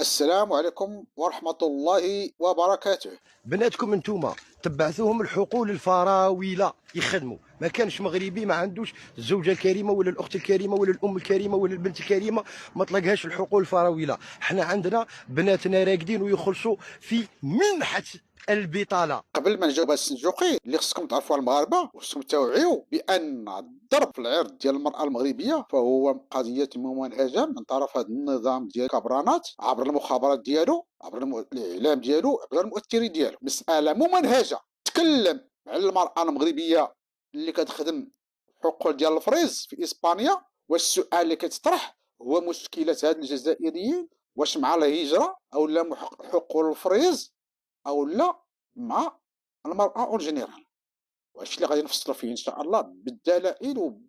السلام عليكم ورحمة الله وبركاته. بناتكم انتوما تبعثوهم الحقول الفراوله يخدموا. ما كانش مغربي ما عندوش الزوجه الكريمه ولا الاخت الكريمه ولا الام الكريمه ولا البنت الكريمه ما طلقهاش الحقول الفراوله. حنا عندنا بناتنا راقدين ويخلصوا في منحه البطاله. قبل ما نجاوب هاد السنجوقي اللي خصكم تعرفوا على المغاربة وخصكم توعيوا بأن الضرب في العرض ديال المرأة المغربية فهو قضية ممنهجة من طرف هذا النظام ديال الكبرانات عبر المخابرات ديالو، عبر الإعلام ديالو، عبر المؤثرين ديالو. مسألة ممنهجة تكلم على المرأة المغربية اللي كتخدم حقول ديال الفريز في إسبانيا. والسؤال اللي كيتطرح هو مشكلة هاد الجزائريين واش مع الهجرة أو لا حقول الفريز أو لا مع المرأة اون جينيرال. وهادشي اللي غادي نفصلوا فيه ان شاء الله بالدلائل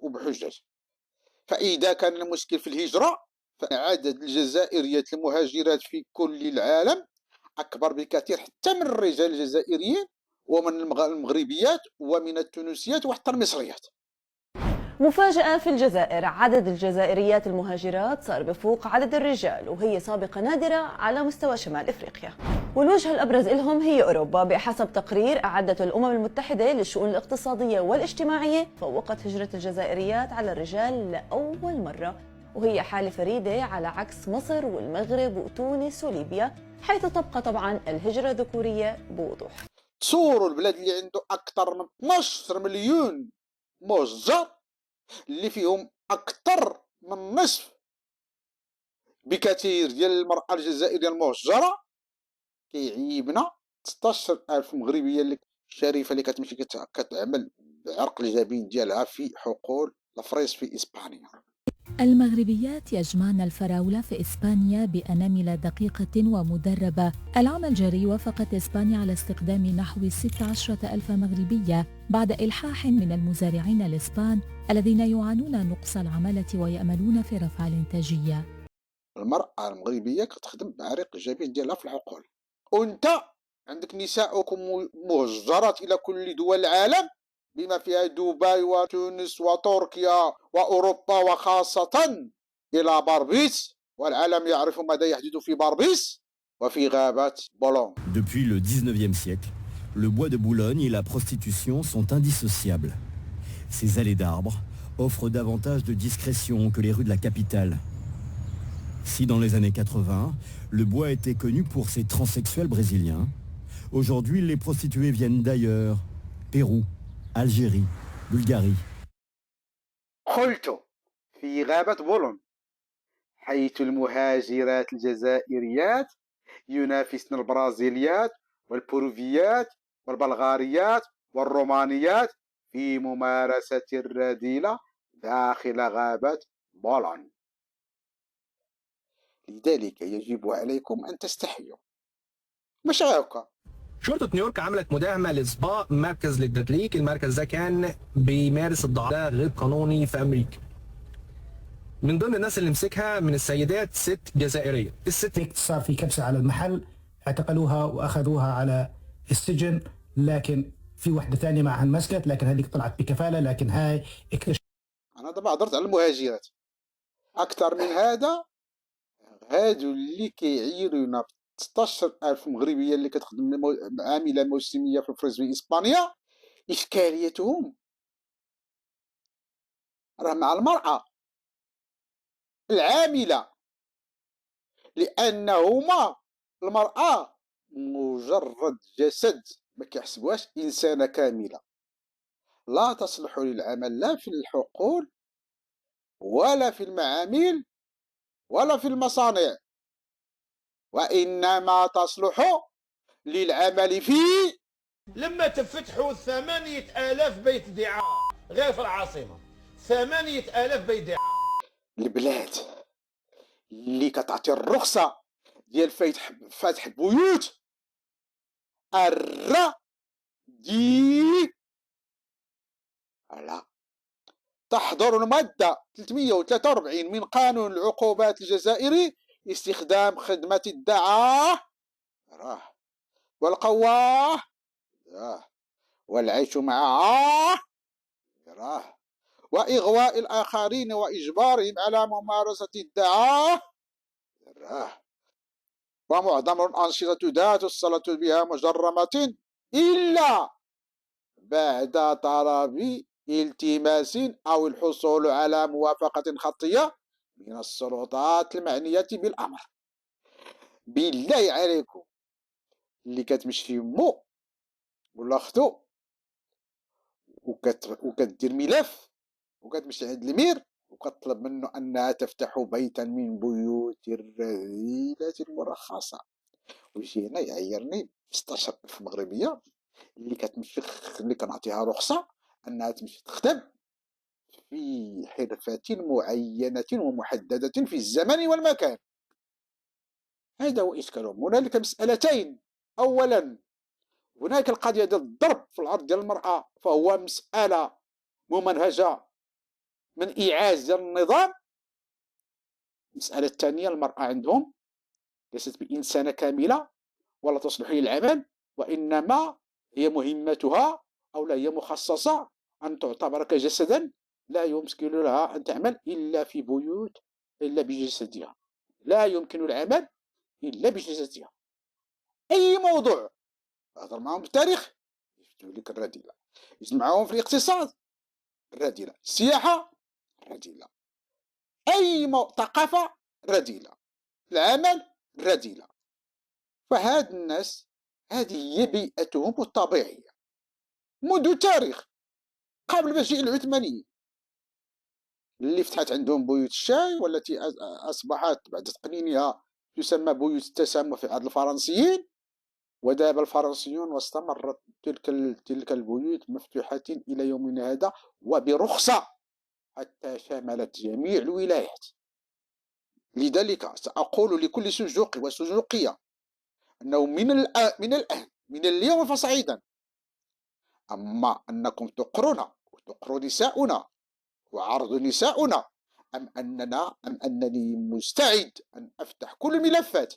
وبحجج. فاذا كان المشكل في الهجره فعدد الجزائريات المهاجرات في كل العالم اكبر بكثير حتى من الرجال الجزائريين ومن المغربيات ومن التونسيات وحتى المصريات. مفاجأة في الجزائر، عدد الجزائريات المهاجرات صار بفوق عدد الرجال، وهي سابقة نادرة على مستوى شمال إفريقيا. والوجهة الأبرز لهم هي أوروبا. بحسب تقرير أعدته الأمم المتحدة للشؤون الاقتصادية والاجتماعية، فوقت هجرة الجزائريات على الرجال لأول مرة، وهي حالة فريدة على عكس مصر والمغرب وتونس وليبيا، حيث تبقى طبعا الهجرة ذكورية بوضوح. تصوروا البلاد اللي عنده أكثر من 12 مليون مهجر اللي فيهم أكثر من نصف بكثير ديال المرأة الجزائرية المهجرة كيعيبنا 16,000 مغربية اللي شريفة اللي كتمشي كتعمل بعرق الجبين ديالها في حقول الفريز في إسبانيا. المغربيات يجمعن الفراولة في إسبانيا بأنامل دقيقة ومدربة. العام الجاري وافقت إسبانيا على استخدام نحو 16,000 مغربية بعد إلحاح من المزارعين الإسبان الذين يعانون نقص العمالة ويأملون في رفع الإنتاجية. المرأة المغربية كتخدم بعرق الجبين ديالها في الحقول، وانت عندك نساؤكم مهجرات إلى كل دول العالم بما فيها دبي وتونس وتركيا وأوروبا وخاصة إلى باربيس، والعالم يعرف ماذا يحدث في باربيس وفي غابات بولون. Depuis le 19e siècle, le bois de Boulogne et la prostitution sont indissociables. Ces allées d'arbres offrent davantage de discrétion que les rues de la capitale. Si dans les années 80, le bois était connu pour ses transsexuels brésiliens, aujourd'hui les prostituées viennent d'ailleurs, Pérou, Algérie, Bulgarie. قلت في غابة بولون حيث المهاجرات الجزائريات ينافسن البرازيليات والبروفيات والبلغاريات والرومانيات في ممارسة الرذيلة داخل غابة بولون. لذلك يجب عليكم أن تستحيوا، مش هكا. شرطة نيويورك عملت مداهمة لإصباء مركز للتدليك. المركز ده كان بيمارس الضعف غير قانوني في أمريكا. من ضمن الناس اللي مسكها من السيدات ست جزائرية. الست صار في كبسة على المحل، اعتقلوها وأخذوها على السجن، لكن في واحدة ثانية معها انمسكت، لكن هذيك طلعت بكفالة، لكن هاي اكتشف. أنا دابا هضرت على المهاجرات. أكثر من هذا هادو اللي كيعيرونا 16,000 مغربية اللي كتخدم عاملة موسمية في الفريز في إسبانيا، إشكاليتهم راه مع المرأة العاملة، لأنهما المرأة مجرد جسد ما كيحسبوهاش إنسانة كاملة لا تصلح للعمل لا في الحقول ولا في المعامل ولا في المصانع، وإنما تصلح للعمل في لما تفتحوا 8,000 بيت دعاء غير في العاصمة، 8,000 بيت دعاء. البلاد اللي كتعطي الرخصة ديال فتح بيوت لا تحضر المادة 343 من قانون العقوبات الجزائري استخدام خدمة الدعاة والقواه والعيش معها وإغواء الآخرين وإجبارهم على ممارسة الدعاة ومعظم الأنشطة ذات الصلة بها مجرمة إلا بعد طلب التماس أو الحصول على موافقة خطية من السلطات المعنية بالأمر. بالله عليكم اللي كتمشي مو ولا اختو وكدير ملف وكتمشي عند المير وكتطلب منه انها تفتح بيتا من بيوت الرذيلة المرخصة، ويجي هنا يعيرني 16,000 مغربية اللي كتمشي اللي كنعطيها رخصة انها تمشي تخدم في حرفة معينة ومحددة في الزمن والمكان. هذا هو إشكالهم. هنالك مسألتين. أولا هناك القضية ديال الضرب في العرض ديال المرأة، فهو مسألة ممنهجة من إيعاز ديال النظام. المسألة الثانية المرأة عندهم ليست بإنسانة كاملة ولا تصلح للعمل، وإنما هي مهمتها أو لا هي مخصصة أن تعتبر كجسدا لا يمكن لها أن تعمل إلا في بيوت إلا بجسدها، لا يمكن العمل إلا بجسدها. أي موضوع هضر معهم في التاريخ يفتوا لك الرذيلة، يجمعوهم في الاقتصاد الرذيلة، السياحة رذيلة، أي ثقافة رذيلة، العمل رذيلة. فهاد الناس هذه هي بيئتهم الطبيعية منذ التاريخ قبل مجيء العثمانيين اللي فتحت عندهم بيوت الشاي والتي أصبحت بعد تقنينها تسمى بيوت التسامح في عهد الفرنسيين. وذهب الفرنسيون واستمرت تلك البيوت مفتوحة إلى يومنا هذا وبرخصة حتى شملت جميع الولايات. لذلك سأقول لكل سجوقي وسجوقية أنه من اليوم فصعيدا، أما أنكم تقرون وتقروا نساؤنا وعرض نساؤنا أم أنني مستعد أن أفتح كل الملفات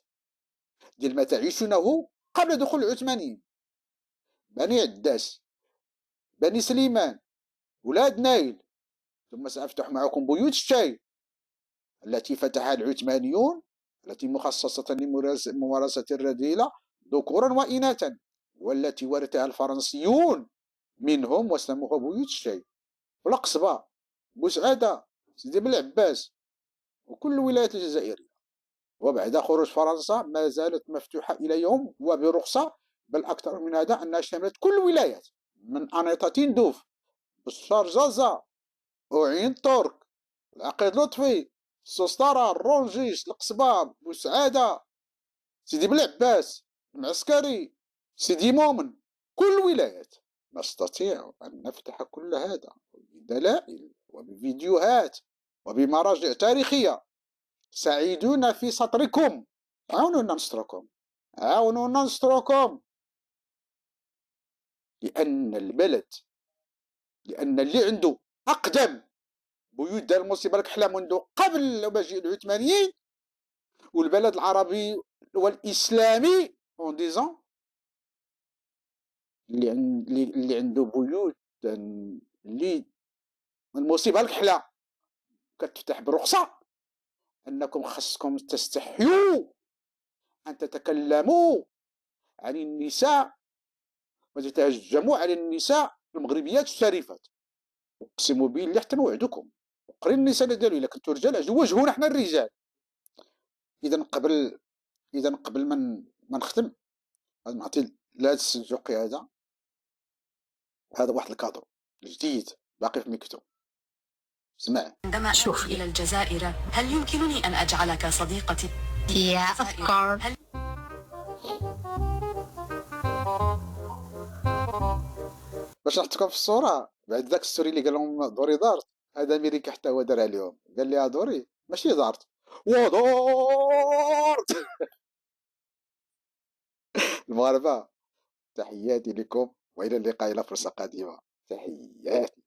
ديال ما تعيشونه قبل دخول العثمانيين، بني عداس، بني سليمان، ولاد نايل، ثم سأفتح معكم بيوت الشاي التي فتحها العثمانيون، التي مخصصة لممارسة الرذيلة ذكورا وإناثا، والتي ورثها الفرنسيون منهم وسموها بيوت الشاي في القصبة، بوسعادة، سيدي بلعباس، وكل الولايات الجزائرية. وبعد خروج فرنسا ما زالت مفتوحة إلى يوم وبرخصة، بل أكثر من هذا أنها شملت كل الولايات من أنيطة تندوف، بشار جازا، أوعين ترك، العقيد لطفي، السوسطرة، الرونجيش، القصبة، بوسعادة، سيدي بلعباس، المعسكري، سيدي مومن، كل الولايات. نستطيع أن نفتح كل هذا بدلائل وبفيديوهات وبمراجع تاريخية. سعيدون في سطركم، عاونونا نستركم، عاونونا نستركم، لأن البلد، لأن اللي عنده أقدم بيوت دار المصيبة الكحلة منذ قبل مجيء العثمانيين، والبلد العربي والإسلامي اون ديزون اللي عنده بيوت اللي المصيبة الكحلة كتفتح برخصة، أنكم خصكم تستحيوا أن تتكلموا عن النساء وتتهجموا على النساء المغربيات الشريفات. أقسم بالله حتى نوعدكم وقري النساء ديالو إلا كنتو رجال وجهونا حنا الرجال. إذا قبل ما نختم غادي نعطي لهذا السجوقي هذا واحد الكادو جديد باقي في مكتوب. اسمع. عندما أشوف إلى الجزائر هل يمكنني أن أجعلك صديقتي؟ Yeah, of course. باش نحطكم في الصورة بعد ذاك الستوري اللي قال لهم دوري دارت، هذا أمريكا حتى هو دار عليهم، قال لي دوري ماشي دارت ودارت. المغاربة تحياتي لكم وإلى اللقاء إلى فرصة قادمة. تحياتي.